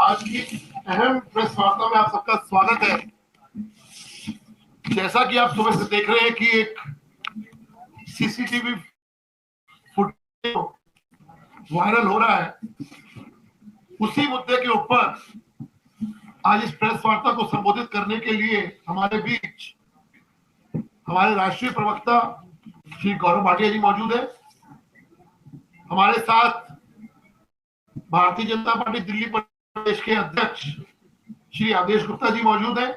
आज की अहम प्रेस वार्ता में आप सबका स्वागत है। जैसा कि आप सुबह से देख रहे हैं कि एक सीसीटीवी फुटेज वायरल हो रहा है, उसी मुद्दे के ऊपर आज इस प्रेस वार्ता को संबोधित करने के लिए हमारे बीच हमारे राष्ट्रीय प्रवक्ता श्री गौरव भाटिया जी मौजूद है। हमारे साथ भारतीय जनता पार्टी दिल्ली प्रदेश के अध्यक्ष श्री आदेश गुप्ता जी मौजूद हैं।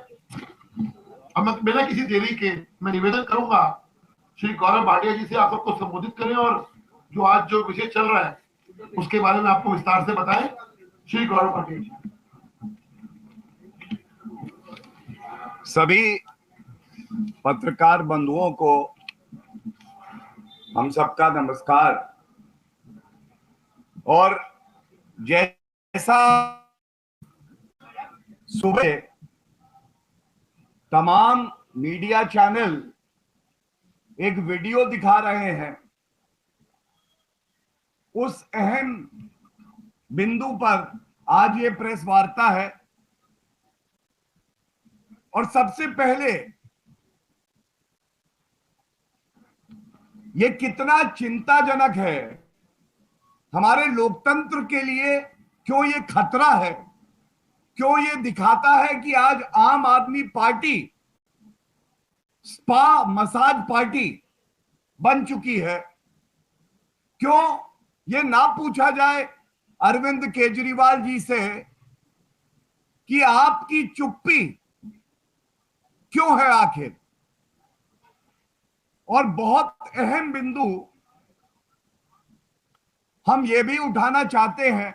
अब बिना किसी देरी के मैं निवेदन करूंगा श्री गौरव भाटिया जी से आप सबको संबोधित करें और जो विषय चल रहा है उसके बारे में आपको विस्तार से बताएं। श्री गौरव भाटिया जी। सभी पत्रकार बंधुओं को हम सबका नमस्कार। और जैसा सुबह तमाम मीडिया चैनल एक वीडियो दिखा रहे हैं, उस अहम बिंदु पर आज ये प्रेस वार्ता है। और सबसे पहले ये कितना चिंताजनक है हमारे लोकतंत्र के लिए, क्यों ये खतरा है, क्यों ये दिखाता है कि आज आम आदमी पार्टी स्पा मसाज पार्टी बन चुकी है। क्यों ये ना पूछा जाए अरविंद केजरीवाल जी से कि आपकी चुप्पी क्यों है आखिर। और बहुत अहम बिंदु हम ये भी उठाना चाहते हैं,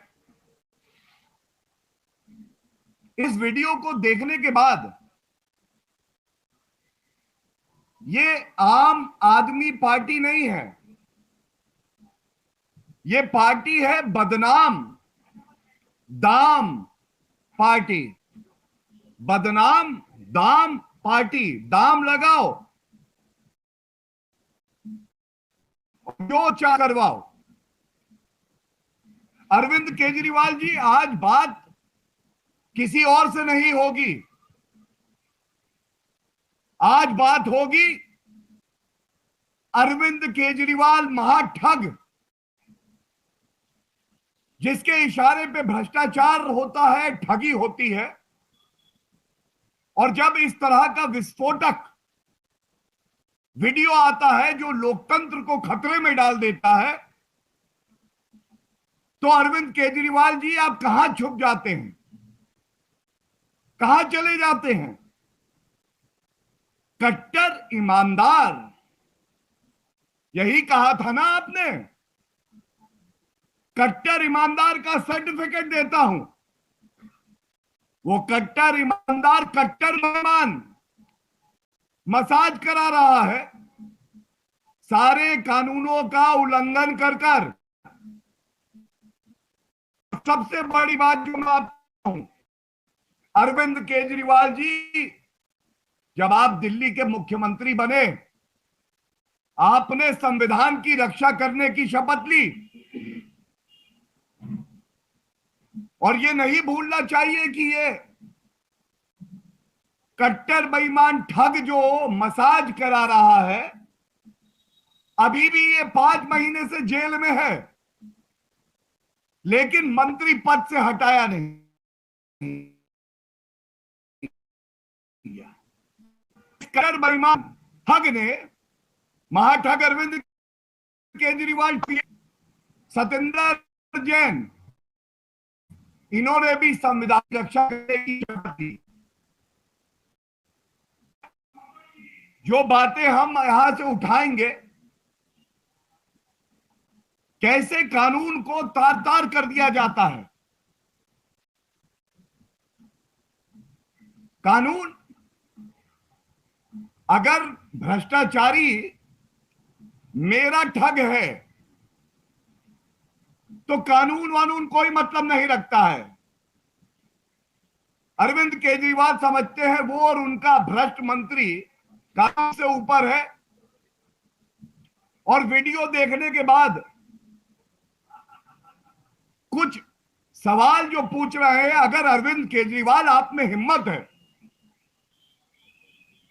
इस वीडियो को देखने के बाद ये आम आदमी पार्टी नहीं है, ये पार्टी है बदनाम दाम पार्टी। बदनाम दाम पार्टी, दाम लगाओ जो चाह करवाओ। अरविंद केजरीवाल जी, आज बात किसी और से नहीं होगी, आज बात होगी अरविंद केजरीवाल महाठग, जिसके इशारे पे भ्रष्टाचार होता है, ठगी होती है। और जब इस तरह का विस्फोटक वीडियो आता है जो लोकतंत्र को खतरे में डाल देता है, तो अरविंद केजरीवाल जी आप कहां छुप जाते हैं, कहां चले जाते हैं। कट्टर ईमानदार, यही कहा था ना आपने, कट्टर ईमानदार का सर्टिफिकेट देता हूं। वो कट्टर ईमानदार कट्टर बेईमान मसाज करा रहा है, सारे कानूनों का उल्लंघन कर कर। सबसे बड़ी बात जो मैं आपको कहूं, अरविंद केजरीवाल जी, जब आप दिल्ली के मुख्यमंत्री बने, आपने संविधान की रक्षा करने की शपथ ली। और ये नहीं भूलना चाहिए कि ये कट्टर बेईमान ठग जो मसाज करा रहा है, अभी भी ये 5 महीने से जेल में है, लेकिन मंत्री पद से हटाया नहीं। कट्टर बेईमान ठग ने, महाठग अरविंद केजरीवाल, सत्येंद्र जैन, इन्होंने भी संविधान रक्षा करने की शपथ दी। जो बातें हम यहां से उठाएंगे, कैसे कानून को तार तार कर दिया जाता है। कानून, अगर भ्रष्टाचारी मेरा ठग है तो कानून वानून कोई मतलब नहीं रखता है। अरविंद केजरीवाल समझते हैं वो और उनका भ्रष्ट मंत्री कानून से ऊपर है। और वीडियो देखने के बाद कुछ सवाल जो पूछ रहे हैं, अगर अरविंद केजरीवाल आप में हिम्मत है,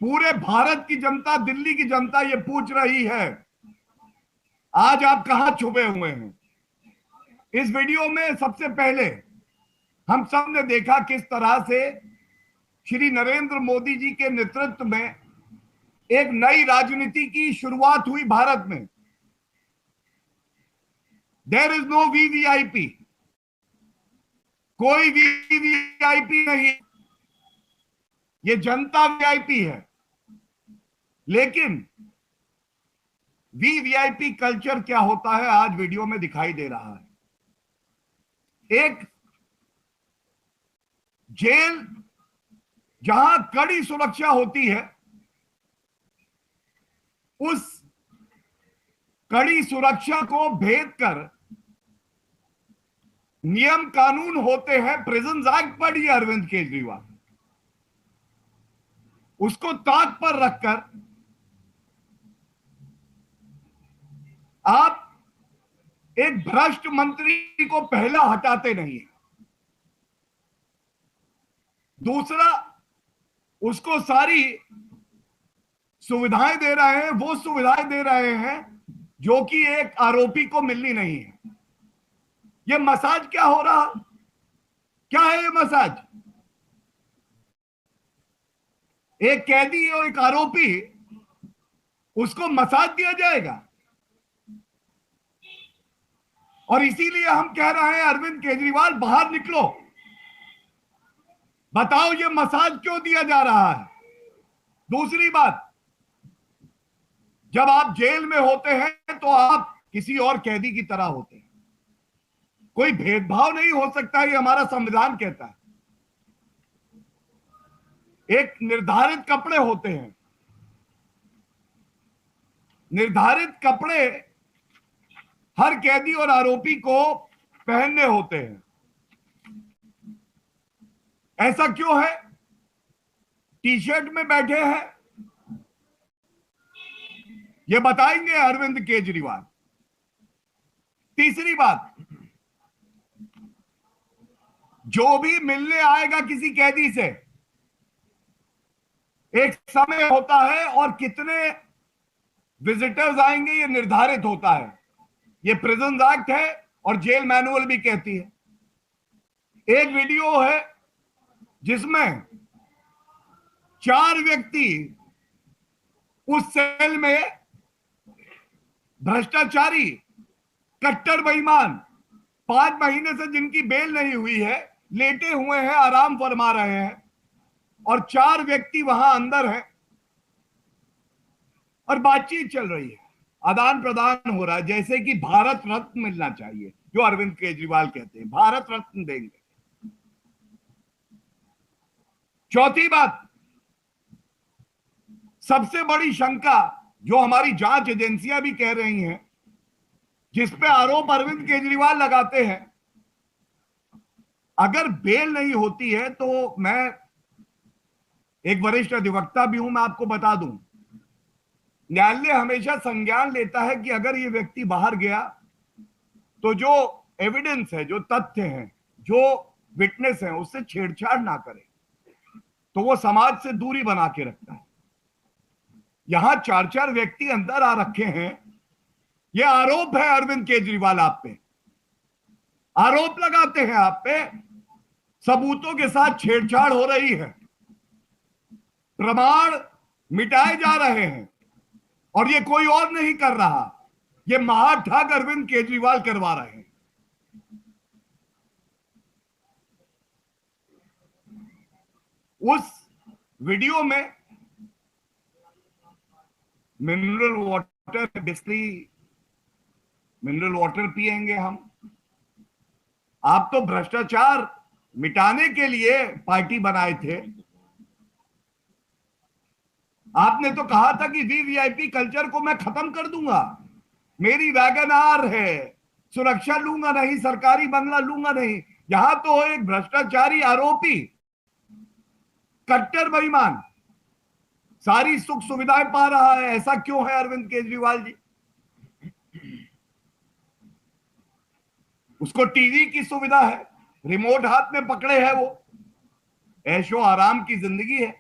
पूरे भारत की जनता, दिल्ली की जनता ये पूछ रही है, आज आप कहां छुपे हुए हैं? इस वीडियो में सबसे पहले हम सब ने देखा किस तरह से श्री नरेंद्र मोदी जी के नेतृत्व में एक नई राजनीति की शुरुआत हुई भारत में। देयर इज नो वीवीआईपी, कोई वीवीआईपी नहीं, ये जनता वीआईपी है। लेकिन वीवीआईपी कल्चर क्या होता है आज वीडियो में दिखाई दे रहा है। एक जेल जहां कड़ी सुरक्षा होती है, उस कड़ी सुरक्षा को भेद कर नियम कानून होते हैं, प्रिजन एक्ट पढ़िए अरविंद केजरीवाल, उसको ताक पर रखकर आप एक भ्रष्ट मंत्री को पहला हटाते नहीं है, दूसरा उसको सारी सुविधाएं दे रहे हैं, वो सुविधाएं दे रहे हैं जो कि एक आरोपी को मिलनी नहीं है। ये मसाज क्या हो रहा, क्या है ये मसाज? एक कैदी और एक आरोपी, उसको मसाज दिया जाएगा। और इसीलिए हम कह रहे हैं अरविंद केजरीवाल बाहर निकलो, बताओ ये मसाज क्यों दिया जा रहा है। दूसरी बात, जब आप जेल में होते हैं तो आप किसी और कैदी की तरह होते हैं, कोई भेदभाव नहीं हो सकता, ये हमारा संविधान कहता है। एक निर्धारित कपड़े होते हैं, निर्धारित कपड़े हर कैदी और आरोपी को पहनने होते हैं। ऐसा क्यों है? टी शर्ट में बैठे हैं, ये बताएंगे अरविंद केजरीवाल। तीसरी बात, जो भी मिलने आएगा किसी कैदी से, एक समय होता है और कितने विजिटर्स आएंगे ये निर्धारित होता है। ये प्रिजन एक्ट है और जेल मैनुअल भी कहती है। एक वीडियो है जिसमें 4 व्यक्ति उस सेल में भ्रष्टाचारी, कट्टर बेईमान, 5 महीने से जिनकी बेल नहीं हुई है, लेटे हुए हैं, आराम फरमा रहे हैं, और 4 व्यक्ति वहां अंदर हैं और बातचीत चल रही है, आदान प्रदान हो रहा है, जैसे कि भारत रत्न मिलना चाहिए, जो अरविंद केजरीवाल कहते हैं भारत रत्न देंगे। चौथी बात, सबसे बड़ी शंका जो हमारी जांच एजेंसियां भी कह रही हैं, जिस पे आरोप अरविंद केजरीवाल लगाते हैं, अगर बेल नहीं होती है तो मैं एक वरिष्ठ अधिवक्ता भी हूं, मैं आपको बता दूं, न्यायालय हमेशा संज्ञान लेता है कि अगर ये व्यक्ति बाहर गया तो जो एविडेंस है, जो तथ्य हैं, जो विटनेस हैं, उससे छेड़छाड़ ना करे, तो वो समाज से दूरी बना के रखता है। यहां 4 व्यक्ति अंदर आ रखे हैं, ये आरोप है अरविंद केजरीवाल आप पे, आरोप लगाते हैं आप पे, सबूतों के साथ छेड़छाड़ हो रही है, प्रमाण मिटाए जा रहे हैं, और ये कोई और नहीं कर रहा, ये महाठग अरविंद केजरीवाल करवा रहे हैं। उस वीडियो में mineral water, basically mineral water पिएंगे हम। आप तो भ्रष्टाचार मिटाने के लिए पार्टी बनाए थे, आपने तो कहा था कि वीवीआईपी कल्चर को मैं खत्म कर दूंगा, मेरी वैगन आर है, सुरक्षा लूंगा नहीं, सरकारी बंगला लूंगा नहीं। यहां तो एक भ्रष्टाचारी आरोपी, कट्टर बेईमान, सारी सुख सुविधाएं पा रहा है। ऐसा क्यों है अरविंद केजरीवाल जी? उसको टीवी की सुविधा है, रिमोट हाथ में पकड़े है, वो ऐशो आराम की जिंदगी है।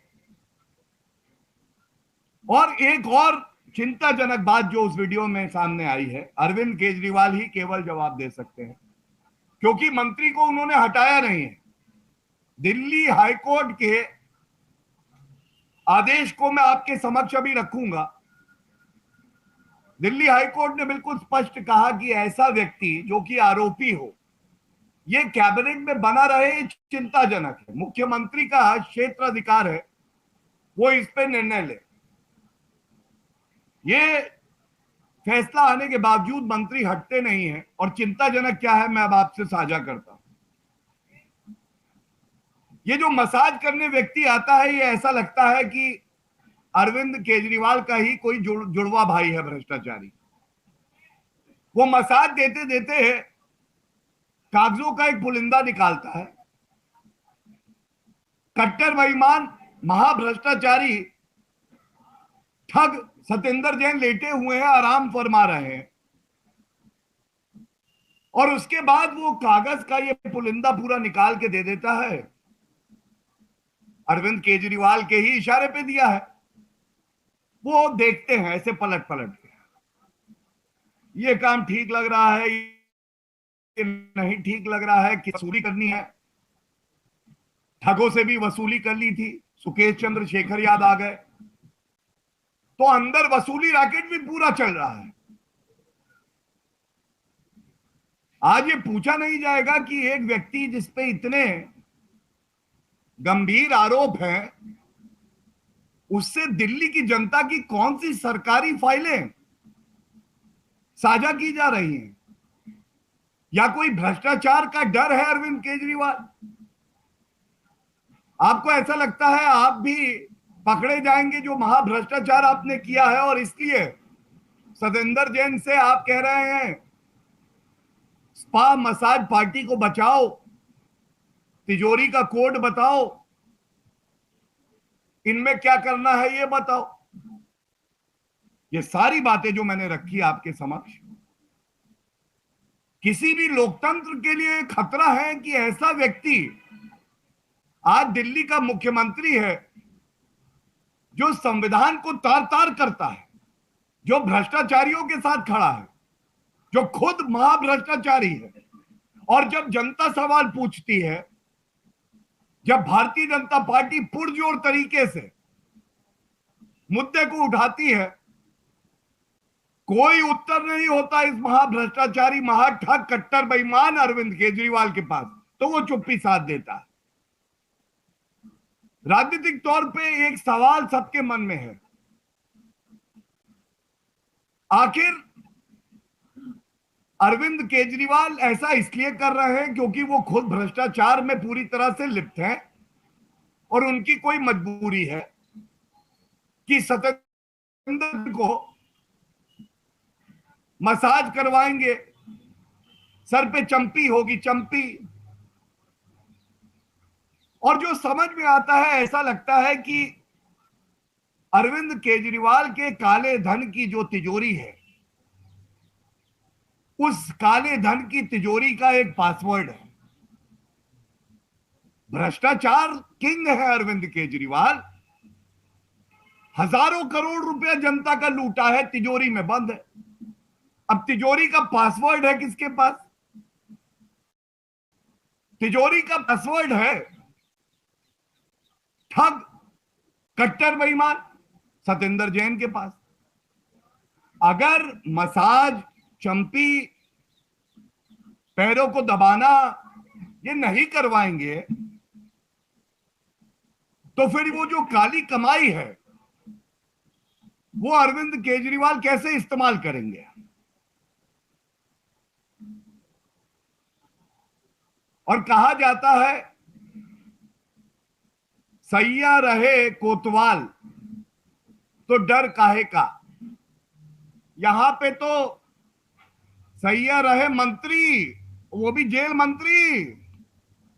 और एक और चिंताजनक बात जो उस वीडियो में सामने आई है, अरविंद केजरीवाल ही केवल जवाब दे सकते हैं, क्योंकि मंत्री को उन्होंने हटाया नहीं है। दिल्ली हाईकोर्ट के आदेश को मैं आपके समक्ष अभी रखूंगा। दिल्ली हाईकोर्ट ने बिल्कुल स्पष्ट कहा कि ऐसा व्यक्ति जो कि आरोपी हो, ये कैबिनेट में बना रहे, चिंताजनक है। मुख्यमंत्री का क्षेत्र अधिकार है, वो इस पे निर्णय ले। ये फैसला आने के बावजूद मंत्री हटते नहीं हैं, और चिंताजनक क्या है मैं अब आपसे साझा करता हूं। ये जो मसाज करने व्यक्ति आता है, ये ऐसा लगता है कि अरविंद केजरीवाल का ही कोई जुड़वा भाई है भ्रष्टाचारी। वो मसाज देते देते कागजों का एक पुलिंदा निकालता है। कट्टर बेईमान महाभ्रष्टाचारी ठग सतेंद्र जैन लेटे हुए हैं, आराम फरमा रहे हैं, और उसके बाद वो कागज का ये पुलिंदा पूरा निकाल के दे देता है। अरविंद केजरीवाल के ही इशारे पे दिया है। वो देखते हैं ऐसे पलट पलट के, ये काम ठीक लग रहा है, ये नहीं ठीक लग रहा है, कि वसूली करनी है। ठगों से भी वसूली कर ली थी, सुकेश चंद्र शेखर याद आ गए, तो अंदर वसूली रैकेट भी पूरा चल रहा है। आज ये पूछा नहीं जाएगा कि एक व्यक्ति जिसपे इतने गंभीर आरोप हैं, उससे दिल्ली की जनता की कौन सी सरकारी फाइलें साझा की जा रही हैं, या कोई भ्रष्टाचार का डर है अरविंद केजरीवाल? आपको ऐसा लगता है आप भी पकड़े जाएंगे जो महाभ्रष्टाचार आपने किया है, और इसलिए सतेंद्र जैन से आप कह रहे हैं स्पा मसाज पार्टी को बचाओ, तिजोरी का कोड बताओ, इनमें क्या करना है ये बताओ? ये सारी बातें जो मैंने रखी आपके समक्ष, किसी भी लोकतंत्र के लिए खतरा है कि ऐसा व्यक्ति आज दिल्ली का मुख्यमंत्री है, जो संविधान को तार तार करता है, जो भ्रष्टाचारियों के साथ खड़ा है, जो खुद महाभ्रष्टाचारी है, और जब जनता सवाल पूछती है, जब भारतीय जनता पार्टी पुरजोर तरीके से मुद्दे को उठाती है, कोई उत्तर नहीं होता इस महाभ्रष्टाचारी, महाठग, कट्टर बेईमान अरविंद केजरीवाल के पास, तो वो चुप्पी साध देता है। राजनीतिक तौर पे एक सवाल सबके मन में है, आखिर अरविंद केजरीवाल ऐसा इसलिए कर रहे हैं क्योंकि वो खुद भ्रष्टाचार में पूरी तरह से लिप्त हैं, और उनकी कोई मजबूरी है कि सतेंद्र को मसाज करवाएंगे, सर पे चंपी होगी, चंपी। और जो समझ में आता है, ऐसा लगता है कि अरविंद केजरीवाल के काले धन की जो तिजोरी है, उस काले धन की तिजोरी का एक पासवर्ड है। भ्रष्टाचार किंग है अरविंद केजरीवाल, हजारों करोड़ रुपया जनता का लूटा है, तिजोरी में बंद है। अब तिजोरी का पासवर्ड है किसके पास? तिजोरी का पासवर्ड है ठग, कट्टर बेईमान सतेंद्र जैन के पास। अगर मसाज, चंपी, पैरों को दबाना ये नहीं करवाएंगे, तो फिर वो जो काली कमाई है वो अरविंद केजरीवाल कैसे इस्तेमाल करेंगे? और कहा जाता है सैया रहे कोतवाल तो डर काहे का। यहां पे तो सैया रहे मंत्री, वो भी जेल मंत्री,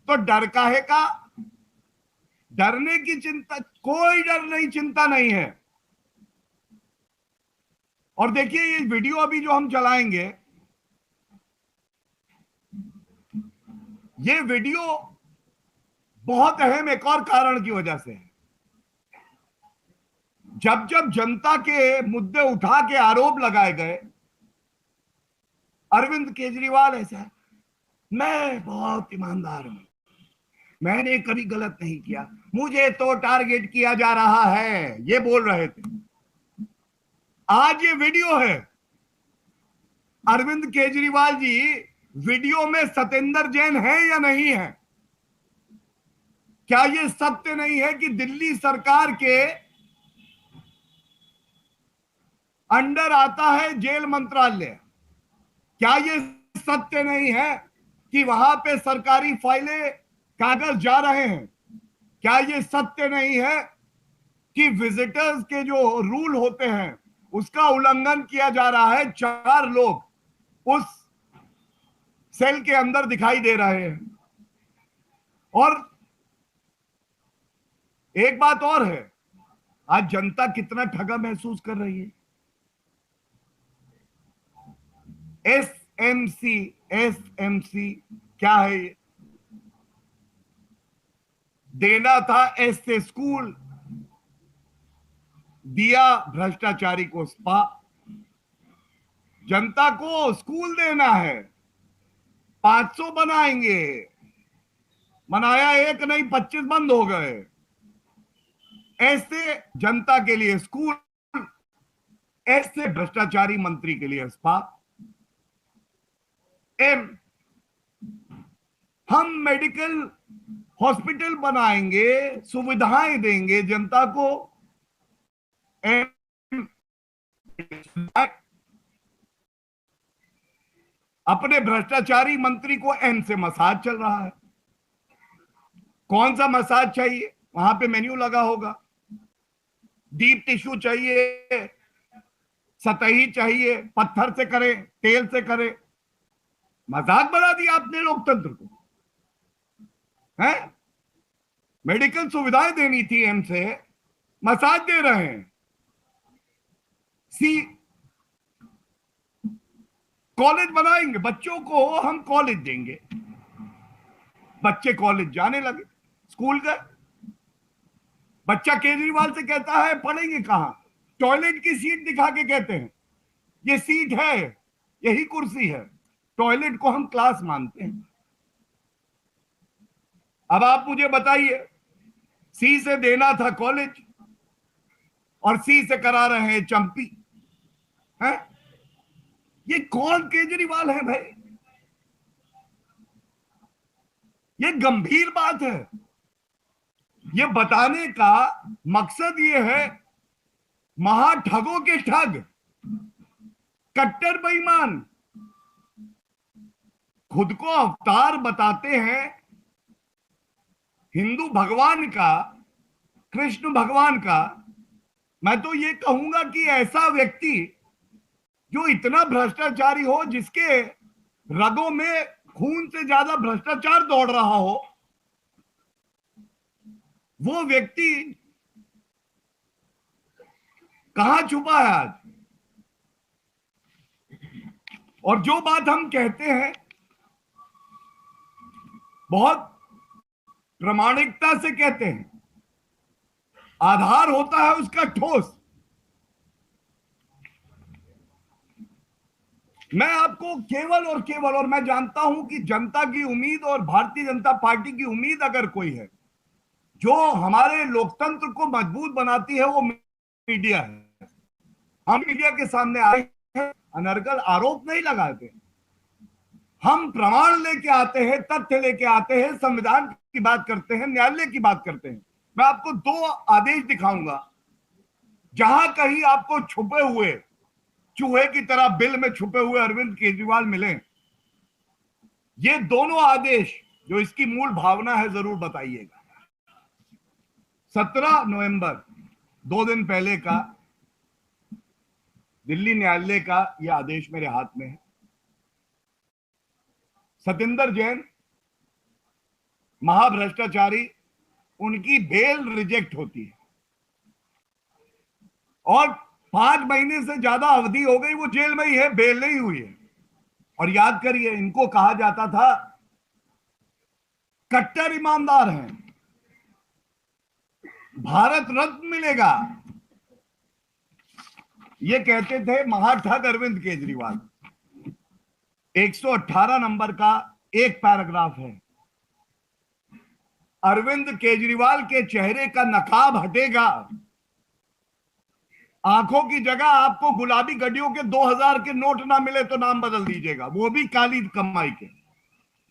तो डर काहे का? डरने की चिंता, कोई डर नहीं, चिंता नहीं है। और देखिए ये वीडियो अभी जो हम चलाएंगे, ये वीडियो बहुत अहम एक और कारण की वजह से है। जब जब जनता के मुद्दे उठा के आरोप लगाए गए, अरविंद केजरीवाल ऐसा, मैं बहुत ईमानदार हूं, मैंने कभी गलत नहीं किया, मुझे तो टारगेट किया जा रहा है, ये बोल रहे थे। आज ये वीडियो है, अरविंद केजरीवाल जी वीडियो में सतेंद्र जैन है या नहीं है? क्या ये सत्य नहीं है कि दिल्ली सरकार के अंडर आता है जेल मंत्रालय? क्या ये सत्य नहीं है कि वहां पे सरकारी फाइलें, कागज जा रहे हैं? क्या ये सत्य नहीं है कि विजिटर्स के जो रूल होते हैं उसका उल्लंघन किया जा रहा है? 4 लोग उस सेल के अंदर दिखाई दे रहे हैं। और एक बात और है, आज जनता कितना ठगा महसूस कर रही है। एसएमसी क्या है ये? देना था एस से स्कूल, दिया भ्रष्टाचारी को स्पा। जनता को स्कूल देना है, 500 बनाएंगे, बनाया एक नहीं 25 बंद हो गए। ऐसे जनता के लिए स्कूल, ऐसे भ्रष्टाचारी मंत्री के लिए स्पा। एम, हम मेडिकल हॉस्पिटल बनाएंगे, सुविधाएं देंगे जनता को। एम, अपने भ्रष्टाचारी मंत्री को एम से मसाज चल रहा है। कौन सा मसाज चाहिए? वहां पे मेन्यू लगा होगा। डीप टिश्यू चाहिए, सतही चाहिए, पत्थर से करे, तेल से करे। मजाक बना दिया आपने लोकतंत्र को, हैं? मेडिकल सुविधाएं देनी थी एम से, मसाज दे रहे हैं। सी, कॉलेज बनाएंगे, बच्चों को हम कॉलेज देंगे, बच्चे कॉलेज जाने लगे, स्कूल गए। बच्चा केजरीवाल से कहता है पढ़ेंगे कहां? टॉयलेट की सीट दिखा के कहते हैं ये सीट है, यही कुर्सी है। टॉयलेट को हम क्लास मानते हैं। अब आप मुझे बताइए, सी से देना था कॉलेज और सी से करा रहे हैं चंपी, हैं? ये कौन केजरीवाल है भाई? ये गंभीर बात है। ये बताने का मकसद ये है, महाठगों के ठग, कट्टर बेईमान, खुद को अवतार बताते हैं हिंदू भगवान का, कृष्ण भगवान का। मैं तो ये कहूंगा कि ऐसा व्यक्ति जो इतना भ्रष्टाचारी हो, जिसके रगों में खून से ज्यादा भ्रष्टाचार दौड़ रहा हो, वो व्यक्ति कहां छुपा है आज? और जो बात हम कहते हैं बहुत प्रामाणिकता से कहते हैं, आधार होता है उसका ठोस। मैं आपको केवल और केवल, और मैं जानता हूं कि जनता की उम्मीद और भारतीय जनता पार्टी की उम्मीद अगर कोई है जो हमारे लोकतंत्र को मजबूत बनाती है, वो मीडिया है। हम मीडिया के सामने आए हैं, अनर्गल आरोप नहीं लगाते, हम प्रमाण लेके आते हैं, तथ्य लेके आते हैं, संविधान की बात करते हैं, न्यायालय की बात करते हैं। मैं आपको 2 आदेश दिखाऊंगा, जहां कहीं आपको छुपे हुए चूहे की तरह बिल में छुपे हुए अरविंद केजरीवाल मिले। ये दोनों आदेश, जो इसकी मूल भावना है, जरूर बताइएगा। 17 नवंबर, 2 दिन पहले का दिल्ली न्यायालय का यह आदेश मेरे हाथ में है। सतेंद्र जैन महाभ्रष्टाचारी, उनकी बेल रिजेक्ट होती है और 5 महीने से ज्यादा अवधि हो गई, वो जेल में ही है, बेल नहीं हुई है। और याद करिए, इनको कहा जाता था कट्टर ईमानदार हैं, भारत रत्न मिलेगा, ये कहते थे महाठग अरविंद केजरीवाल। 118 नंबर का एक पैराग्राफ है, अरविंद केजरीवाल के चेहरे का नकाब हटेगा, आंखों की जगह आपको गुलाबी गड्डियों के 2000 के नोट ना मिले तो नाम बदल दीजिएगा, वो भी काली कमाई के।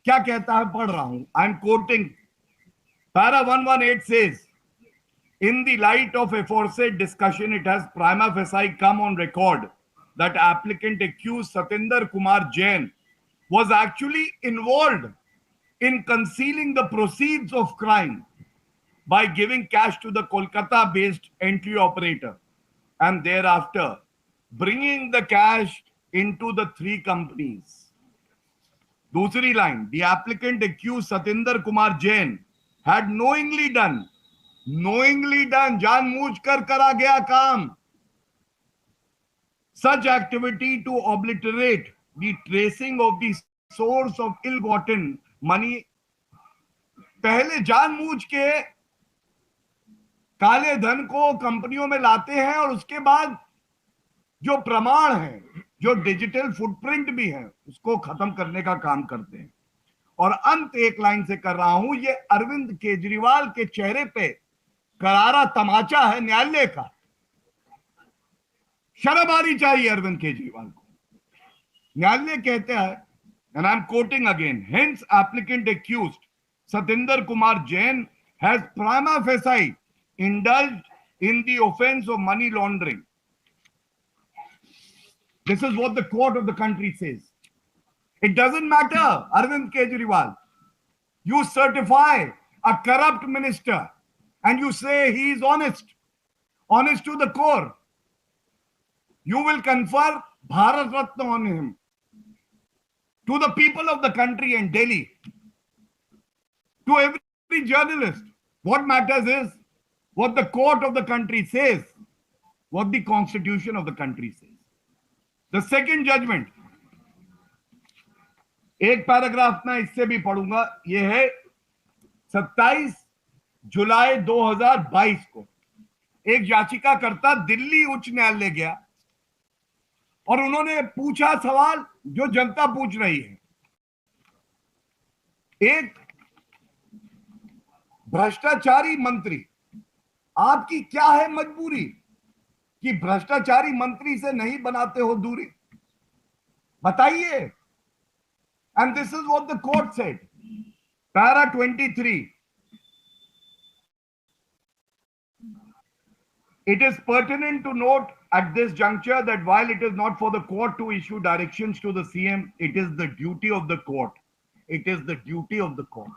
क्या कहता है, पढ़ रहा हूं, I am quoting para 118 says, in the light of aforesaid discussion, it has prima facie come on record that applicant accused Satinder Kumar Jain was actually involved in concealing the proceeds of crime by giving cash to the Kolkata-based entry operator and thereafter bringing the cash into the three companies. दूसरी line, the applicant accused Satinder Kumar Jain had knowingly done, जानबूझकर करा गया काम, such activity to obliterate the tracing of the source of ill-gotten money. पहले जानबूझ के काले धन को कंपनियों में लाते हैं और उसके बाद जो प्रमाण है, जो डिजिटल फुटप्रिंट भी है, उसको खत्म करने का काम करते हैं। और अंत एक लाइन से कर रहा हूं, ये अरविंद केजरीवाल के चेहरे पे करारा तमाचा है न्यायालय का। शर्म आनी चाहिए अरविंद केजरीवाल को। न्यायालय कहता है, and I'm quoting again, hence applicant accused Satinder Kumar Jain has prima facie indulged in the offense of money laundering. This is what the court of the country says. It doesn't matter, Arvind Kejriwal. You certify a corrupt minister and you say he is honest to the core. You will confer Bharat Ratna on him. To the people of the country and Delhi, to every journalist, what matters is what the court of the country says, what the constitution of the country says. The second judgment, एक paragraph में इससे भी पढ़ूंगा, यह है 27 जुलाई 2022 को एक याचिकाकर्ता दिल्ली उच्च न्यायालय गया और उन्होंने पूछा सवाल जो जनता पूछ रही है। एक भ्रष्टाचारी मंत्री, आपकी क्या है मजबूरी कि भ्रष्टाचारी मंत्री से नहीं बनाते हो दूरी, बताइए। And this is what the court said, para 23, it is pertinent to note at this juncture that while it is not for the court to issue directions to the CM, it is the duty of the court. It is the duty of the court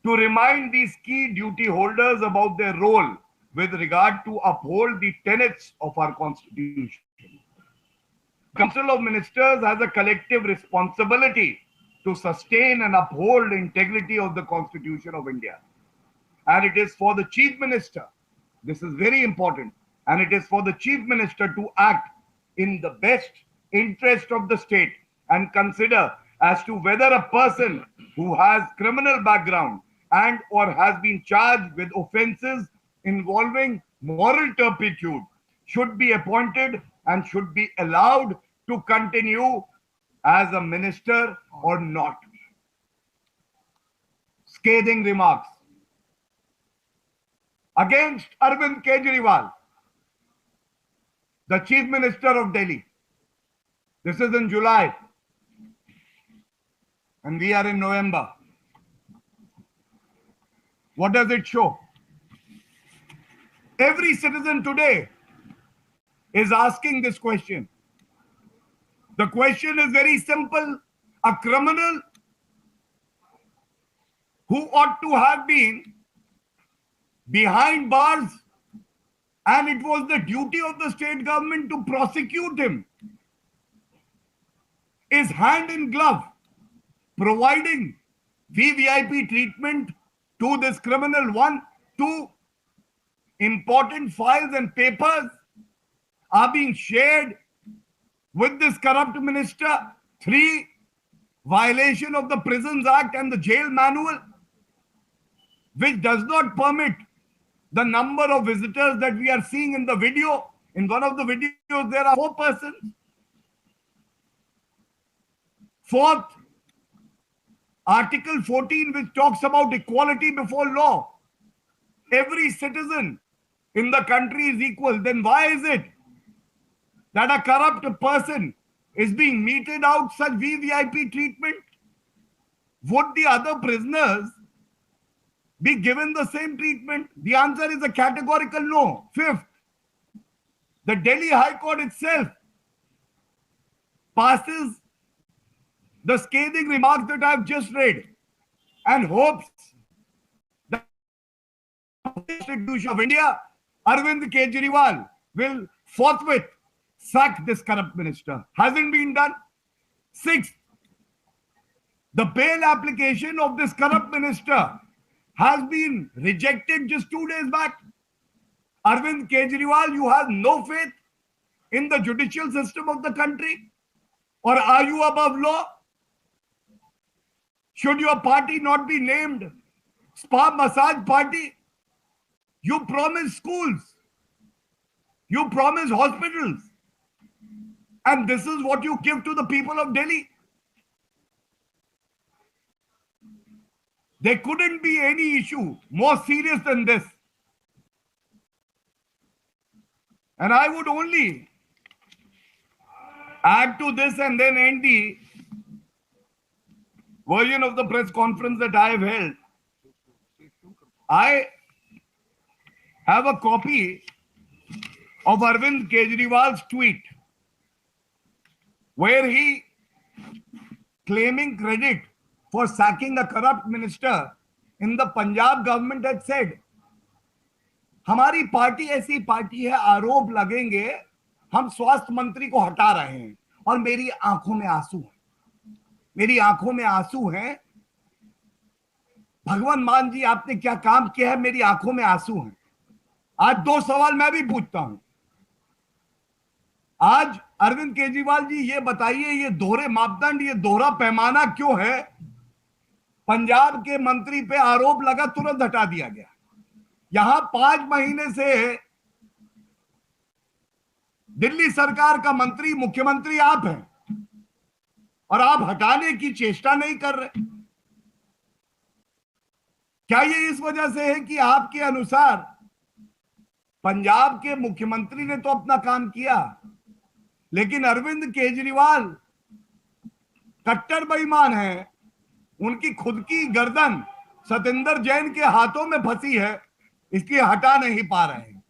to remind these key duty holders about their role with regard to uphold the tenets of our constitution. Council of Ministers has a collective responsibility to sustain and uphold the integrity of the Constitution of India. And it is for the Chief Minister, this is very important, and it is for the Chief Minister to act in the best interest of the state and consider as to whether a person who has criminal background and or has been charged with offenses involving moral turpitude should be appointed and should be allowed to continue as a minister or not. Scathing remarks against Arvind Kejriwal, the Chief Minister of Delhi. This is in July and we are in November. What does it show? Every citizen today is asking this question. The question is very simple. A criminal who ought to have been behind bars, and it was the duty of the state government to prosecute him, is hand in glove providing VVIP treatment to this criminal. 1, 2, important files and papers are being shared with this corrupt minister. 3, violation of the Prisons Act and the jail manual. which does not permit the number of visitors that we are seeing in the video. In one of the videos, there are 4 persons. Fourth, Article 14, which talks about equality before law. Every citizen in the country is equal. Then why is it that a corrupt person is being meted out such VVIP treatment? Would the other prisoners be given the same treatment? The answer is a categorical no. Fifth, the Delhi High Court itself passes the scathing remarks that I have just read and hopes that the Constitution of India, Arvind Kejriwal, will forthwith sack this corrupt minister. Hasn't been done. Sixth, the bail application of this corrupt minister has been rejected just 2 days back. Arvind Kejriwal, you have no faith in the judicial system of the country? Or are you above law? Should your party not be named Spa Massage Party? You promise schools. You promise hospitals. And this is what you give to the people of Delhi. There couldn't be any issue more serious than this. And I would only add to this and then end the version of the press conference that I have held. I have a copy of Arvind Kejriwal's tweet where he, claiming credit for sacking a corrupt minister in the Punjab government, had said, हमारी party ऐसी party है, आरोप लगेंगे हम स्वास्थ्य मंत्री को हटा रहे हैं और मेरी आंखों में आंसू हैं, मेरी आंखों में आंसू हैं। भगवान मान जी आपने क्या काम किया है, मेरी आंखों में आंसू हैं। आज 2 सवाल मैं भी पूछता हूं। आज अरविंद केजरीवाल जी ये बताइए, ये दोहरे मापदंड, ये दोहरा पैमाना क्यों है? पंजाब के मंत्री पे आरोप लगा, तुरंत हटा दिया गया। यहां 5 महीने से दिल्ली सरकार का मंत्री, मुख्यमंत्री आप हैं और आप हटाने की चेष्टा नहीं कर रहे। क्या ये इस वजह से है कि आपके अनुसार पंजाब के मुख्यमंत्री ने तो अपना काम किया, लेकिन अरविंद केजरीवाल कट्टर बेईमान है, उनकी खुद की गर्दन सतेंद्र जैन के हाथों में फंसी है, इसलिए हटा नहीं पा रहे हैं।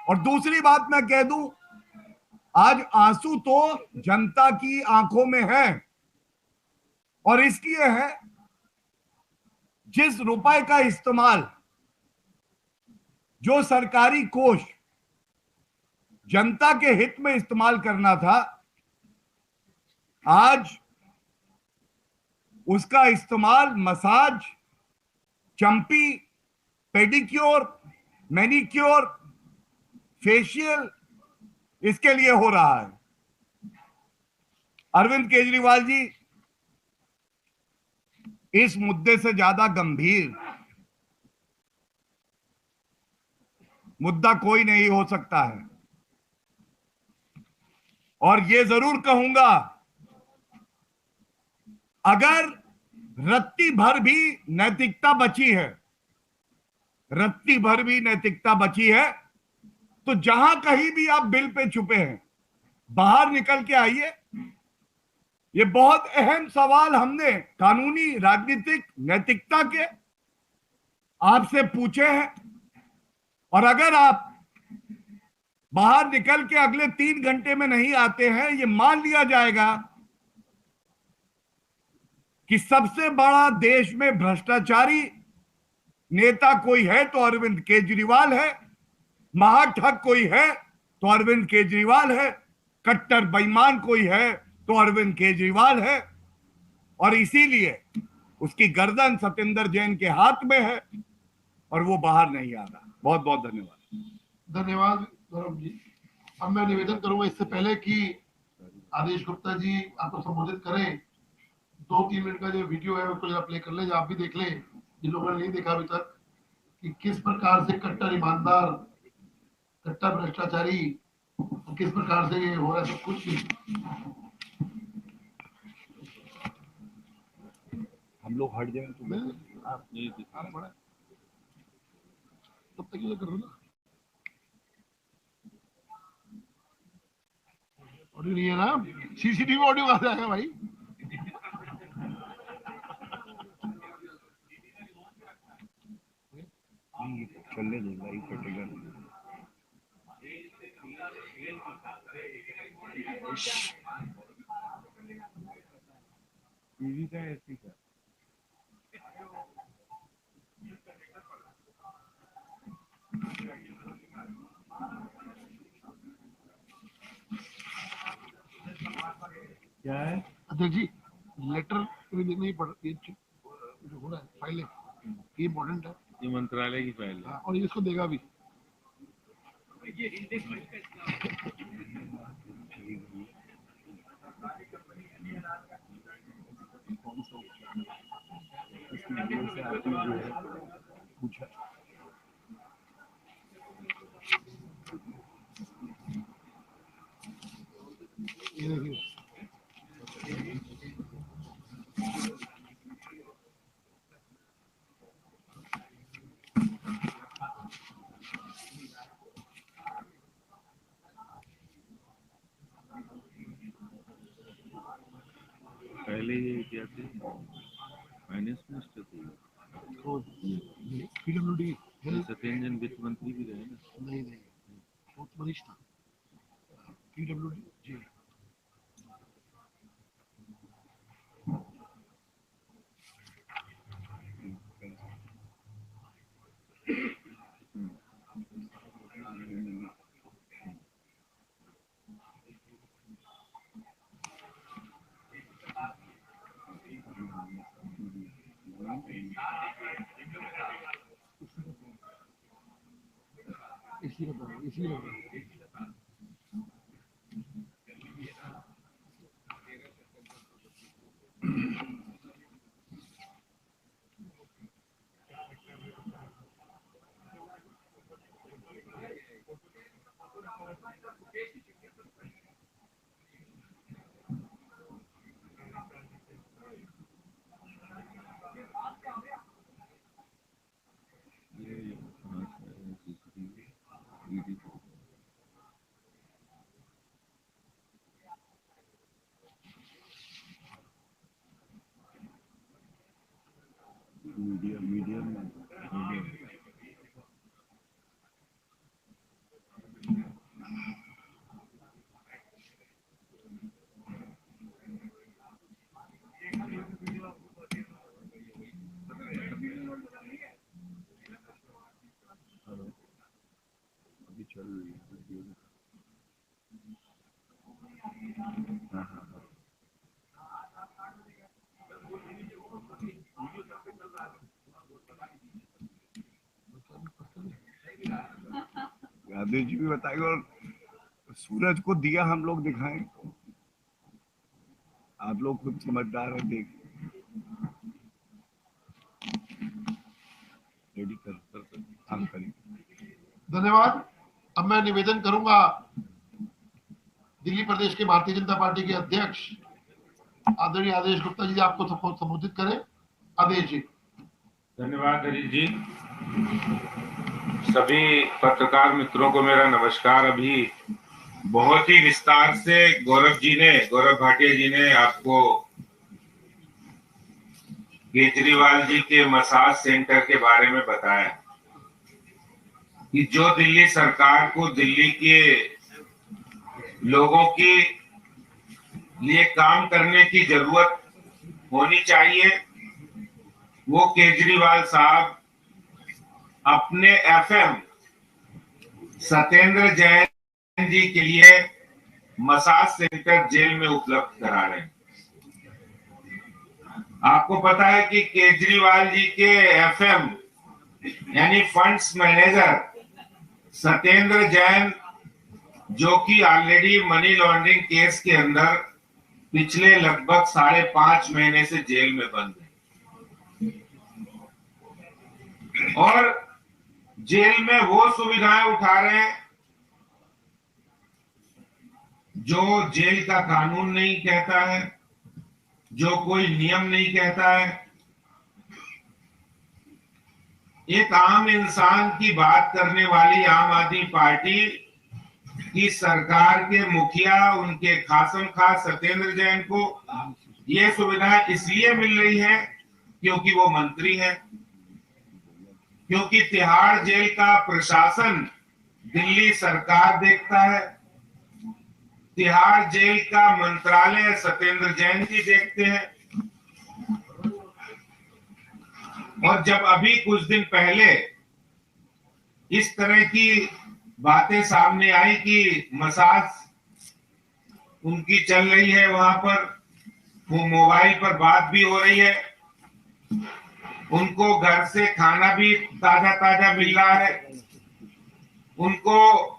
और दूसरी बात मैं कह दूं, आज आंसू तो जनता की आंखों में है और इसलिए है जिस रुपए का इस्तेमाल जो सरकारी कोष जनता के हित में इस्तेमाल करना था, आज उसका इस्तेमाल मसाज, चंपी, पेडिक्योर, मैनिक्योर, फेशियल, इसके लिए हो रहा है। अरविंद केजरीवाल जी, इस मुद्दे से ज्यादा गंभीर मुद्दा कोई नहीं हो सकता है। और ये जरूर कहूंगा, अगर रत्ती भर भी नैतिकता बची है, रत्ती भर भी नैतिकता बची है, तो जहां कहीं भी आप बिल पे छुपे हैं, बाहर निकल के आइए। ये बहुत अहम सवाल हमने कानूनी, राजनीतिक, नैतिकता के आपसे पूछे हैं। और अगर आप बाहर निकल के अगले 3 घंटे में नहीं आते हैं, ये मान लिया जाएगा कि सबसे बड़ा देश में भ्रष्टाचारी नेता कोई है तो अरविंद केजरीवाल है, महाठग कोई है तो अरविंद केजरीवाल है, कट्टर बेईमान कोई है तो अरविंद केजरीवाल है। और इसीलिए उसकी गर्दन सतेंद्र जैन के हाथ में है और वो बाहर नहीं आ रहा। बहुत बहुत धन्यवाद। धन्यवाद गौरव जी। अब मैं निवेदन करूंगा, इससे पहले कि आदेश गुप्ता जी आपको संबोधित करें, 2-3 मिनट का जो वीडियो है उसको जरा प्ले कर ले, आप भी देख लें जिन लोगों ने नहीं देखा अभी तक। कि किस प्रकार से कट्टर ईमानदार, कट्टर भ्रष्टाचारी, किस प्रकार से ये हो रहा है, सब कुछ हम लोग हट जाए तो आप नहीं दिखा पड़ा, तब तक ये करो ना। ऑडियो नहीं है ना, सीसीटीवी ऑडियो कहाँ से आएगा भाई? चलने देगा, ही कटेगा। टीवी का ऐसी का क्या है? अध्यक्ष जी, लेटर नहीं पढ़, ये जो हो रहा है फाइल है, ये इम्पोर्टेंट है, ये मंत्रालय की फाइल है। और ये इसको देगा भी। पूछा ये देखिए, पहले ये क्या थे, फाइनेंस मिनिस्टर थे, तो पीडब्ल्यूडी सत्येंद्र वित्त मंत्री भी रहे ना। नहीं नहीं, बहुत वरिष्ठ था, पीडब्ल्यूडी जी। इसी मीडियम अभी चल रही है। गांधी जी भी बताएंगे और सूरज को दिया हम लोग दिखाएं, आप लोग खुद समझदार है, देख रेडी कर काम करेंगे। धन्यवाद। अब मैं निवेदन करूंगा दिल्ली प्रदेश के भारतीय जनता पार्टी के अध्यक्ष आदरणीय आदेश गुप्ता जी आपको संबोधित करें। आदेश जी। धन्यवाद हरीश जी। सभी पत्रकार मित्रों को मेरा नमस्कार। अभी बहुत ही विस्तार से गौरव भाटिया जी ने आपको केजरीवाल जी के मसाज सेंटर के बारे में बताया कि जो दिल्ली सरकार को दिल्ली के लोगों के लिए काम करने की जरूरत होनी चाहिए, वो केजरीवाल साहब अपने एफएम सत्येंद्र जैन जी के लिए मसाज सेंटर जेल में उपलब्ध करा रहे हैं। आपको पता है कि केजरीवाल जी के एफएम यानी फंड्स मैनेजर सत्येंद्र जैन, जो कि ऑलरेडी मनी लॉन्ड्रिंग केस के अंदर पिछले लगभग 5.5 महीने से जेल में बंद है, और जेल में वो सुविधाएं उठा रहे हैं जो जेल का कानून नहीं कहता है, जो कोई नियम नहीं कहता है। एक आम इंसान की बात करने वाली आम आदमी पार्टी की सरकार के मुखिया, उनके खासम खास सत्येंद्र जैन को ये सुविधाएं इसलिए मिल रही है क्योंकि वो मंत्री है, क्योंकि तिहाड़ जेल का प्रशासन दिल्ली सरकार देखता है, तिहाड़ जेल का मंत्रालय सत्येंद्र जैन जी देखते हैं। और जब अभी कुछ दिन पहले इस तरह की बातें सामने आई कि मसाज उनकी चल रही है, वहां पर वो मोबाइल पर बात भी हो रही है, उनको घर से खाना भी ताजा ताजा मिल रहा है, उनको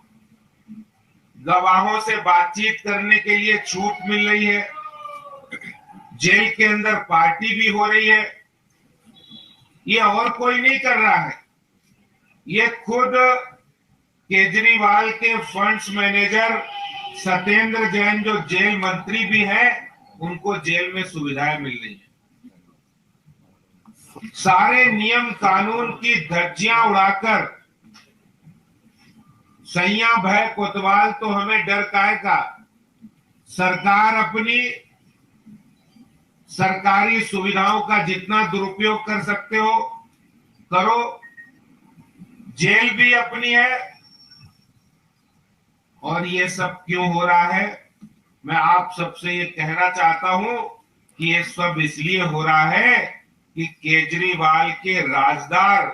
गवाहों से बातचीत करने के लिए छूट मिल रही है, जेल के अंदर पार्टी भी हो रही है, ये और कोई नहीं कर रहा है, ये खुद केजरीवाल के फंड्स मैनेजर सत्येंद्र जैन जो जेल मंत्री भी है, उनको जेल में सुविधाएं मिल रही है। सारे नियम कानून की धज्जियां उड़ाकर सैया भय कोतवाल तो हमें डर काहे का, सरकार अपनी सरकारी सुविधाओं का जितना दुरुपयोग कर सकते हो करो, जेल भी अपनी है। और ये सब क्यों हो रहा है, मैं आप सबसे ये कहना चाहता हूं कि ये सब इसलिए हो रहा है कि केजरीवाल के राजदार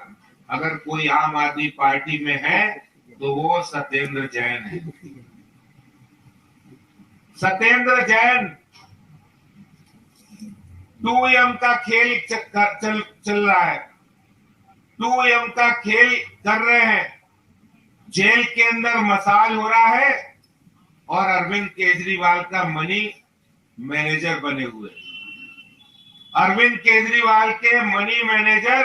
अगर कोई आम आदमी पार्टी में है तो वो सत्येंद्र जैन है। सत्येंद्र जैन 2M का खेल चल रहा है, 2M का खेल कर रहे हैं। जेल के अंदर मसाज हो रहा है और अरविंद केजरीवाल का मनी मैनेजर बने हुए। अरविंद केजरीवाल के मनी मैनेजर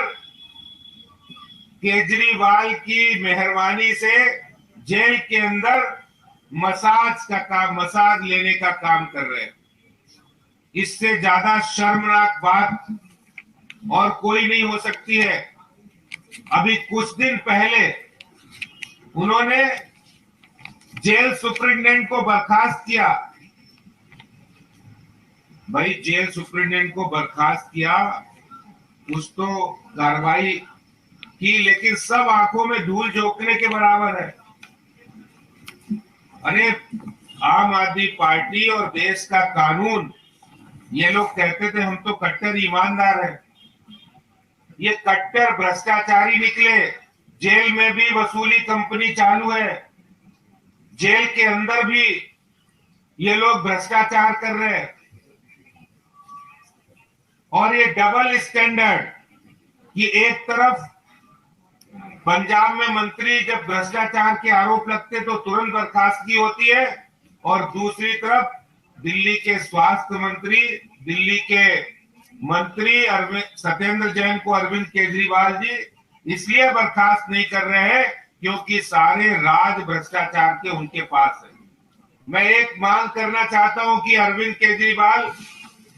केजरीवाल की मेहरबानी से जेल के अंदर मसाज लेने का काम कर रहे हैं। इससे ज्यादा शर्मनाक बात और कोई नहीं हो सकती है। अभी कुछ दिन पहले उन्होंने जेल सुपरिटेंडेंट को बर्खास्त किया। भाई जेल सुपरिटेंडेंट को बर्खास्त किया, कुछ तो कार्रवाई की, लेकिन सब आंखों में धूल झोंकने के बराबर है। अरे आम आदमी पार्टी और देश का कानून, ये लोग कहते थे हम तो कट्टर ईमानदार हैं, ये कट्टर भ्रष्टाचारी निकले। जेल में भी वसूली कंपनी चालू है, जेल के अंदर भी ये लोग भ्रष्टाचार कर रहे हैं। और ये डबल स्टैंडर्ड कि एक तरफ पंजाब में मंत्री जब भ्रष्टाचार के आरोप लगते तो तुरंत बर्खास्तगी होती है, और दूसरी तरफ दिल्ली के स्वास्थ्य मंत्री, दिल्ली के मंत्री सत्येंद्र जैन को अरविंद केजरीवाल जी इसलिए बर्खास्त नहीं कर रहे हैं क्योंकि सारे राज भ्रष्टाचार के उनके पास है। मैं एक मांग करना चाहता हूं कि अरविंद केजरीवाल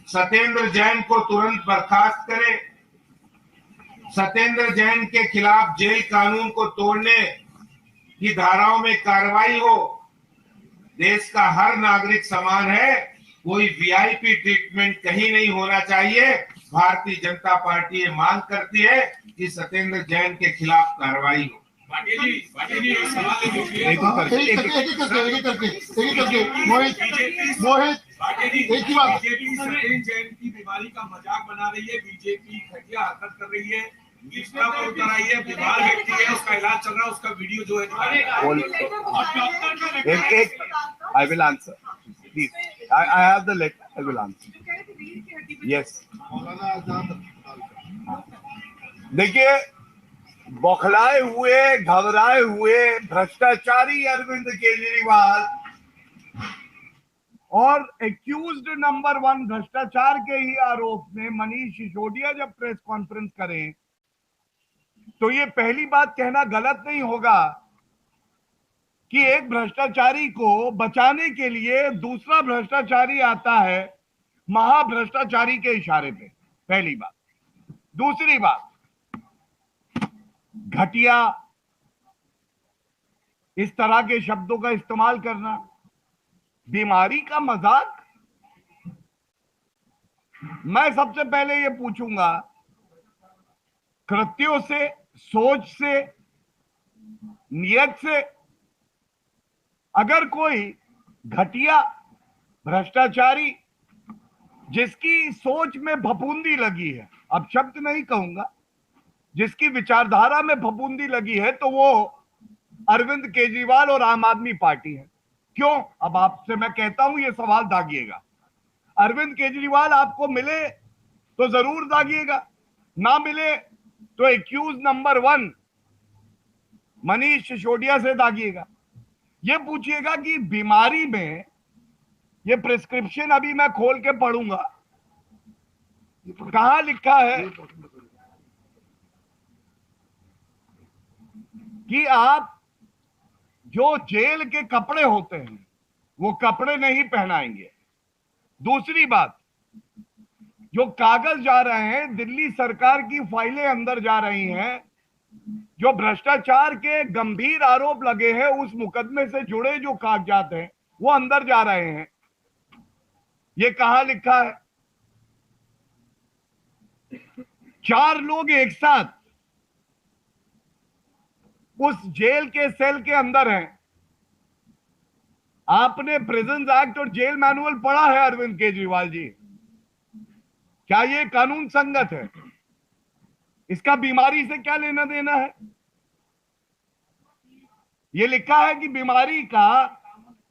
सत्येंद्र जैन को तुरंत बर्खास्त करें, सत्येंद्र जैन के खिलाफ जेल कानून को तोड़ने की धाराओं में कार्रवाई हो। देश का हर नागरिक समान है, कोई वीआईपी ट्रीटमेंट कहीं नहीं होना चाहिए। भारतीय जनता पार्टी ये मांग करती है कि सत्येंद्र जैन के खिलाफ कार्रवाई हो। एक ही बात, सत्येंद्र जैन की बीमारी का मजाक बना रही है, बीजेपी घटिया हरकत कर रही है, इसका पर उतर आई है, बीमार व्यक्ति है, उसका इलाज चल रहा है, उसका वीडियो जो है I will answer. Please, I have the letter. I will answer. Yes. देखिए, बौखलाए हुए, घबराए हुए भ्रष्टाचारी अरविंद केजरीवाल और एक्यूज्ड नंबर 1 भ्रष्टाचार के ही आरोप में मनीष सिसोदिया जब प्रेस कॉन्फ्रेंस करें तो ये पहली बात कहना गलत नहीं होगा कि एक भ्रष्टाचारी को बचाने के लिए दूसरा भ्रष्टाचारी आता है महाभ्रष्टाचारी के इशारे पे। पहली बात। दूसरी बात, घटिया इस तरह के शब्दों का इस्तेमाल करना, बीमारी का मजाक। मैं सबसे पहले ये पूछूंगा, कृत्यों से, सोच से, नियत से अगर कोई घटिया भ्रष्टाचारी जिसकी सोच में फफूंदी लगी है, अब शब्द नहीं कहूंगा, जिसकी विचारधारा में फफूंदी लगी है, तो वो अरविंद केजरीवाल और आम आदमी पार्टी है। क्यों? अब आपसे मैं कहता हूं, ये सवाल दागिएगा। अरविंद केजरीवाल आपको मिले तो जरूर दागिएगा, ना मिले तो एक्यूज नंबर 1 मनीष सिसोदिया से दागिएगा। ये पूछिएगा कि बीमारी में, ये प्रिस्क्रिप्शन अभी मैं खोल के पढ़ूंगा, कहां लिखा है कि आप जो जेल के कपड़े होते हैं वो कपड़े नहीं पहनाएंगे। दूसरी बात, जो कागज जा रहे हैं, दिल्ली सरकार की फाइलें अंदर जा रही हैं, जो भ्रष्टाचार के गंभीर आरोप लगे हैं, उस मुकदमे से जुड़े जो कागजात हैं वो अंदर जा रहे हैं। ये कहां लिखा है? 4 लोग एक साथ उस जेल के सेल के अंदर हैं। आपने प्रिजन एक्ट और जेल मैनुअल पढ़ा है अरविंद केजरीवाल जी? क्या ये कानून संगत है? इसका बीमारी से क्या लेना देना है? ये लिखा है कि बीमारी का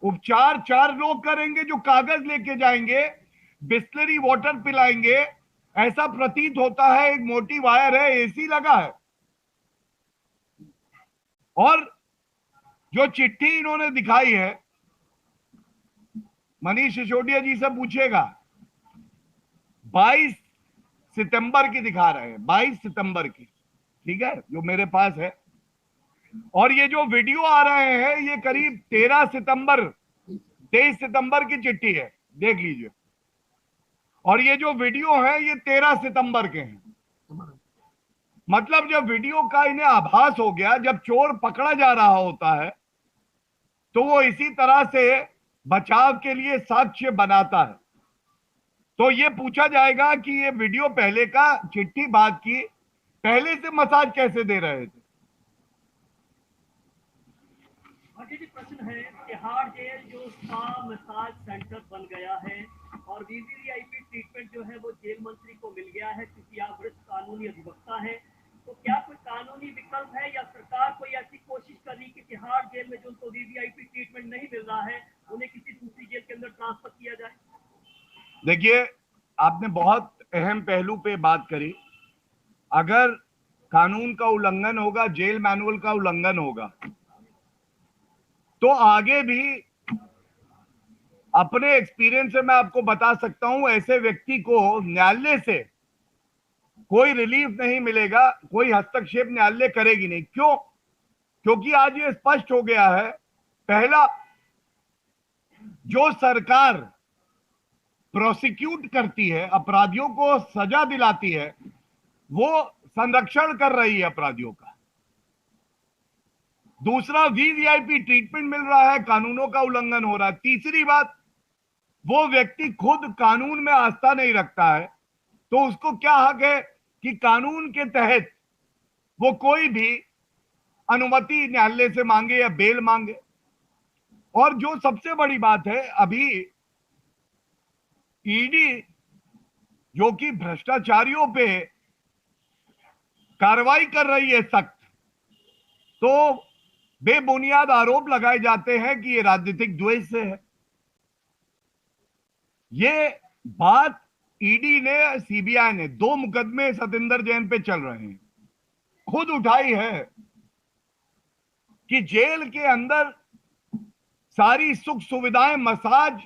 उपचार 4 लोग करेंगे, जो कागज लेके जाएंगे, बिस्लरी वाटर पिलाएंगे। ऐसा प्रतीत होता है एक मोटी वायर है, एसी लगा है। और जो चिट्ठी इन्होंने दिखाई है, मनीष सिसोदिया जी से पूछेगा, 22 सितंबर की दिखा रहे हैं, 22 सितंबर की, ठीक है, जो मेरे पास है। और ये जो वीडियो आ रहे हैं, ये करीब 23 सितंबर की चिट्ठी है, देख लीजिए। और ये जो वीडियो है, ये 13 सितंबर के हैं। मतलब जब वीडियो का इन्हें आभास हो गया, जब चोर पकड़ा जा रहा होता है, तो वो इसी तरह से बचाव के लिए साक्ष्य बनाता है। तो ये पूछा जाएगा कि ये वीडियो पहले का, चिट्ठी बाद की, पहले से मसाज कैसे दे रहे थे? जी प्रश्न है, तिहाड़ जेल जो स्पा मसाज सेंटर बन गया है और वीवीआईपी ट्रीटमेंट जो है वो जेल मंत्री को मिल गया है, क्योंकि आप वरिष्ठ कानूनी अधिवक्ता है, तो क्या कोई कानूनी विकल्प है या सरकार कोई ऐसी कोशिश कर रही कि तिहाड़ जेल में जो उनको वीवीआईपी ट्रीटमेंट नहीं मिल रहा है, उन्हें किसी दूसरी जेल के अंदर ट्रांसफर किया जाए? देखिए, आपने बहुत अहम पहलू पे बात करी। अगर कानून का उल्लंघन होगा, जेल मैनुअल का उल्लंघन होगा, तो आगे भी अपने एक्सपीरियंस से मैं आपको बता सकता हूं, ऐसे व्यक्ति को न्यायालय से कोई रिलीफ नहीं मिलेगा, कोई हस्तक्षेप न्यायालय करेगी नहीं। क्यों? क्योंकि आज ये स्पष्ट हो गया है, पहला, जो सरकार प्रोसिक्यूट करती है, अपराधियों को सजा दिलाती है, वो संरक्षण कर रही है अपराधियों का। दूसरा, वीवीआईपी ट्रीटमेंट मिल रहा है, कानूनों का उल्लंघन हो रहा है। तीसरी बात, वो व्यक्ति खुद कानून में आस्था नहीं रखता है, तो उसको क्या हक है कि कानून के तहत वो कोई भी अनुमति न्यायालय से मांगे या बेल मांगे। और जो सबसे बड़ी बात है, अभी ईडी जो कि भ्रष्टाचारियों पे कार्रवाई कर रही है सख्त, तो बेबुनियाद आरोप लगाए जाते हैं कि ये राजनीतिक द्वेष से है। ये बात ईडी ने, सीबीआई ने, 2 मुकदमे सतेंद्र जैन पे चल रहे हैं, खुद उठाई है कि जेल के अंदर सारी सुख सुविधाएं, मसाज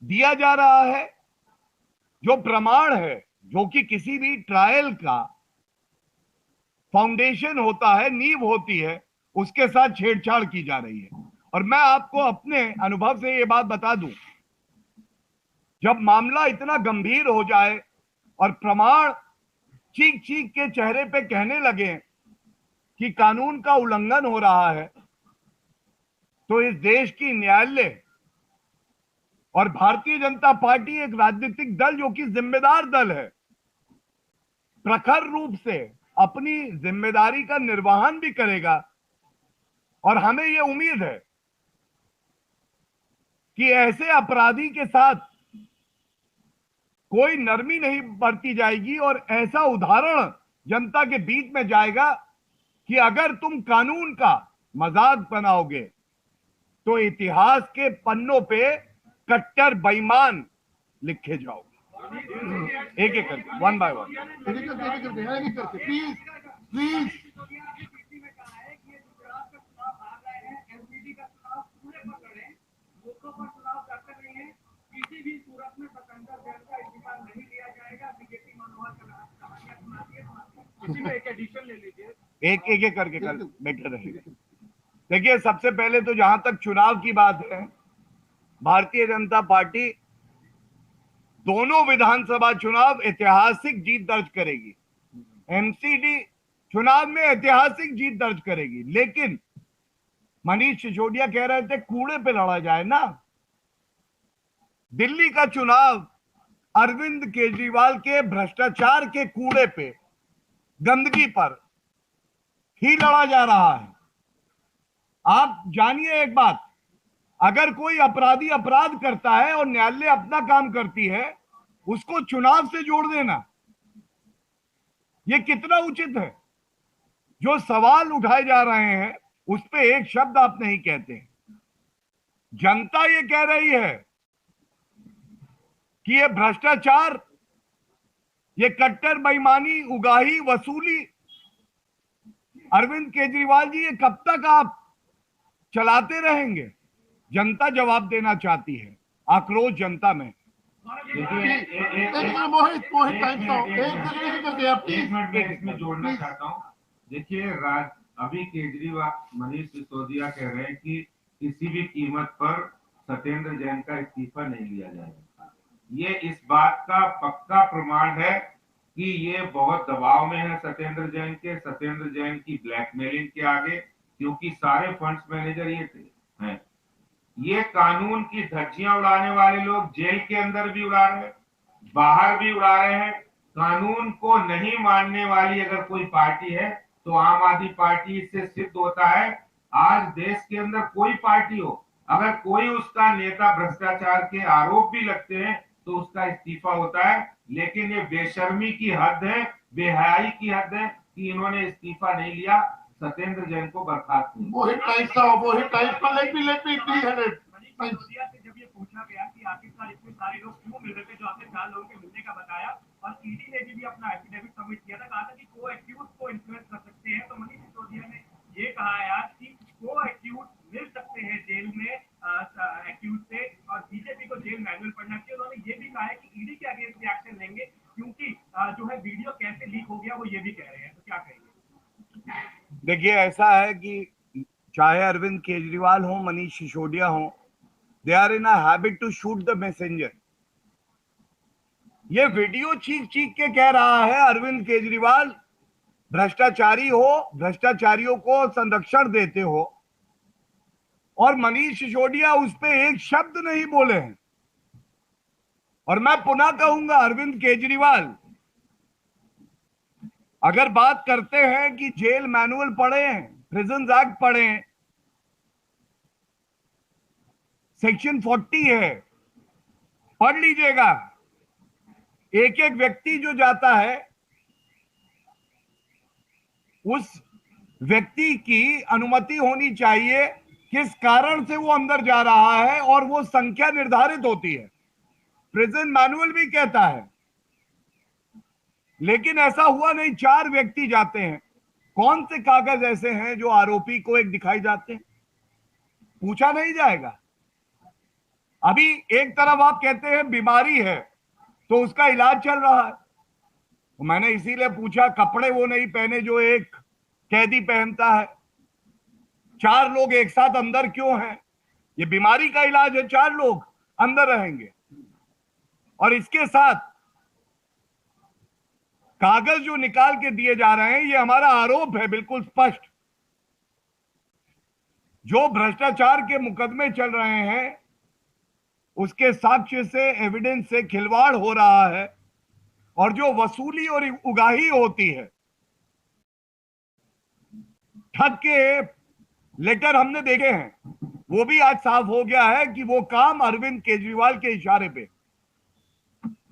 दिया जा रहा है, जो प्रमाण है, जो कि किसी भी ट्रायल का फाउंडेशन होता है, नींव होती है, उसके साथ छेड़छाड़ की जा रही है। और मैं आपको अपने अनुभव से ये बात बता दूं, जब मामला इतना गंभीर हो जाए और प्रमाण चीख चीख के चेहरे पे कहने लगे कि कानून का उल्लंघन हो रहा है, तो इस देश की न्यायालय और भारतीय जनता पार्टी एक राजनीतिक दल जो कि जिम्मेदार दल है, प्रखर रूप से अपनी जिम्मेदारी का निर्वहन भी करेगा। और हमें यह उम्मीद है कि ऐसे अपराधी के साथ कोई नरमी नहीं बरती जाएगी और ऐसा उदाहरण जनता के बीच में जाएगा कि अगर तुम कानून का मजाक बनाओगे तो इतिहास के पन्नों पे कट्टर बेईमान लिखे जाओगे। एक एक करके, one by one. Please please एक एक करके कर बेटर रहेगा। देखिए, सबसे पहले तो जहां तक चुनाव की बात है, भारतीय जनता पार्टी दोनों विधानसभा चुनाव ऐतिहासिक जीत दर्ज करेगी। एमसीडी चुनाव में ऐतिहासिक जीत दर्ज करेगी। लेकिन मनीष सिसोदिया कह रहे थे कूड़े पे लड़ा जाए ना। दिल्ली का चुनाव अरविंद केजरीवाल के भ्रष्टाचार के कूड़े पे, गंदगी पर ही लड़ा जा रहा है। आप जानिए एक बात, अगर कोई अपराधी अपराध करता है और न्यायालय अपना काम करती है, उसको चुनाव से जोड़ देना ये कितना उचित है? जो सवाल उठाए जा रहे हैं उस पे एक शब्द आप नहीं कहते। जनता ये कह रही है कि ये भ्रष्टाचार, ये कट्टर बेईमानी, उगाही, वसूली, अरविंद केजरीवाल जी ये कब तक आप चलाते रहेंगे? जनता जवाब देना चाहती है। आक्रोश जनता में। मोहित टाइम एक मिनट में इसमें जोड़ना चाहता हूँ। देखिए, अभी केजरीवाल, मनीष सिसोदिया कह रहे हैं कि किसी भी कीमत पर सत्येंद्र जैन का इस्तीफा नहीं लिया जाएगा। ये इस बात का पक्का प्रमाण है कि ये बहुत दबाव में है सत्येंद्र जैन के, सत्येंद्र जैन की ब्लैकमेलिंग के आगे, क्योंकि सारे फंड्स मैनेजर ये हैं। ये कानून की धज्जियां उड़ाने वाले लोग जेल के अंदर भी उड़ा रहे हैं, बाहर भी उड़ा रहे हैं। कानून को नहीं मानने वाली अगर कोई पार्टी है तो आम आदमी पार्टी इससे सिद्ध होता है। आज देश के अंदर कोई पार्टी हो, अगर कोई उसका नेता भ्रष्टाचार के आरोप भी लगते हैं तो उसका इस्तीफा होता है। लेकिन ये बेशर्मी की हद है, बेहयाई की हद है कि इन्होंने इस्तीफा नहीं लिया, सत्येंद्र जैन को बर्खास्त नहीं। मोहित जब ये पूछा गया कि आखिरकार इतने सारे लोग क्यों मिल रहे थे, जो आपने 4 लोगों के मिलने का बताया, और ईडी ने भी अपना एफिडेविट सबमिट किया था, कहा था कि को एक्यूज को इन्फ्लुएंस कर सकते हैं। तो मनीष सिसोदिया ने ये कहा है आज कि को एक्यूज मिल सकते हैं जेल में एक्यूज से, और बीजेपी को जेल मैनुअल पढ़ना चाहिए। उन्होंने ये भी कहा है कि ईडी के अगेंस्ट भी एक्शन लेंगे, क्योंकि जो है वीडियो कैसे लीक हो गया वो ये भी कह रहे हैं। तो क्या कहेंगे? देखिए, ऐसा है कि चाहे अरविंद केजरीवाल हो, मनीष सिसोदिया हो, they are in a habit to shoot the messenger. ये वीडियो चीख चीख के कह रहा है अरविंद केजरीवाल भ्रष्टाचारी हो, भ्रष्टाचारियों को संरक्षण देते हो, और मनीष सिसोदिया उस पे एक शब्द नहीं बोले हैं। और मैं पुनः कहूंगा, अरविंद केजरीवाल अगर बात करते हैं कि जेल मैनुअल पढ़े, प्रिजन एक्ट पढ़े, सेक्शन 40 है, पढ़ लीजिएगा। एक एक व्यक्ति जो जाता है उस व्यक्ति की अनुमति होनी चाहिए, किस कारण से वो अंदर जा रहा है, और वो संख्या निर्धारित होती है, प्रिजन मैनुअल भी कहता है। लेकिन ऐसा हुआ नहीं, 4 व्यक्ति जाते हैं। कौन से कागज ऐसे हैं जो आरोपी को एक दिखाई जाते हैं? पूछा नहीं जाएगा। अभी एक तरफ आप कहते हैं बीमारी है तो उसका इलाज चल रहा है, तो मैंने इसीलिए पूछा, कपड़े वो नहीं पहने जो एक कैदी पहनता है। 4 लोग एक साथ अंदर क्यों हैं? ये बीमारी का इलाज है, 4 लोग अंदर रहेंगे। और इसके साथ कागज जो निकाल के दिए जा रहे हैं, ये हमारा आरोप है बिल्कुल स्पष्ट। जो भ्रष्टाचार के मुकदमे चल रहे हैं, उसके साक्ष्य से, एविडेंस से खिलवाड़ हो रहा है। और जो वसूली और उगाही होती है, ठग के लेटर हमने देखे हैं, वो भी आज साफ हो गया है कि वो काम अरविंद केजरीवाल के इशारे पे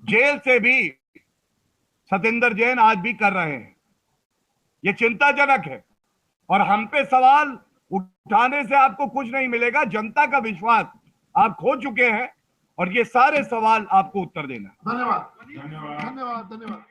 जेल से भी सतेंद्र जैन आज भी कर रहे हैं। ये चिंताजनक है। और हम पे सवाल उठाने से आपको कुछ नहीं मिलेगा। जनता का विश्वास आप खो चुके हैं और ये सारे सवाल आपको उत्तर देना। धन्यवाद धन्यवाद। धन्यवाद धन्यवाद।